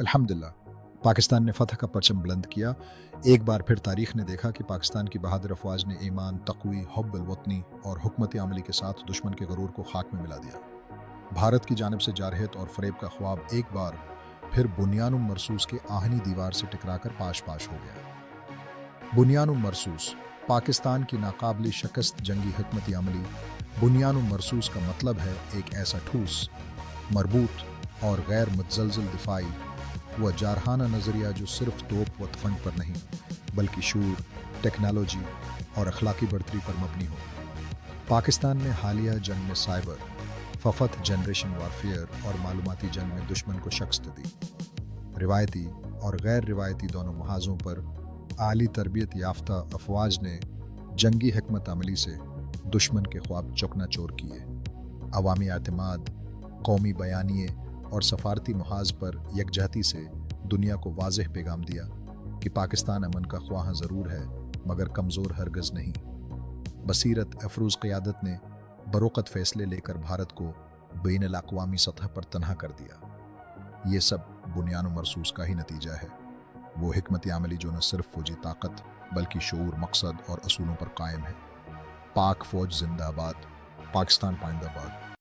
अल्हम्दुलिल्लाह, पाकिस्तान ने फतह का परचम बुलंद किया। एक बार फिर तारीख ने देखा कि पाकिस्तान की बहादुर अफवाज ने ईमान, तक़वी, हुब्बुल वतनी और हुकमत अमली के साथ दुश्मन के गरूर को खाक में मिला दिया। भारत की जानिब से जारहत और फरेब का ख्वाब एक बार फिर बुनियानुम मरसूस के आहनी दीवार से टकराकर पाश पाश हो गया। बुनियानुम मरसूस पाकिस्तान की नाकाबिल शिकस्त जंगी हिकमत अमली। बुनियानुम मरसूस का मतलब है एक ऐसा ठोस, मरबूत और गैर मुतज़लज़ल दिफाई व जारहाना नज़रिया जो सिर्फ तोप व तफंग पर नहीं बल्कि शूर, टेक्नोलॉजी और अखलाकी बढ़तरी पर मबनी हो। पाकिस्तान ने हालिया जंग में साइबर, फफत जनरेशन वारफेयर और मालूमाती जंग में दुश्मन को शिकस्त दी। रिवायती और गैर रिवायती दोनों महाजों पर आली तरबियत याफ्ता अफवाज ने जंगी हिकमत अमली से दुश्मन के ख्वाब चकनाचूर किए। अवामी एतमाद, कौमी बयानिए और सफारती मुहाज पर यकजहती से दुनिया को वाज़ेह पैगाम दिया कि पाकिस्तान अमन का ख्वाह ज़रूर है मगर कमज़ोर हरगज़ नहीं। बसीरत अफरूज़ क़यादत ने बरोक़त फ़ैसले लेकर भारत को बैनुल अक़वामी सतह पर तनहा कर दिया। ये सब बुनियानुम मरसूस का ही नतीजा है। वो हिकमत अमली जो न सिर्फ फ़ौजी ताकत बल्कि शऊर, मकसद और असूलों पर कायम है। पाक फ़ौज जिंदाबाद, पाकिस्तान पाइंदाबाद।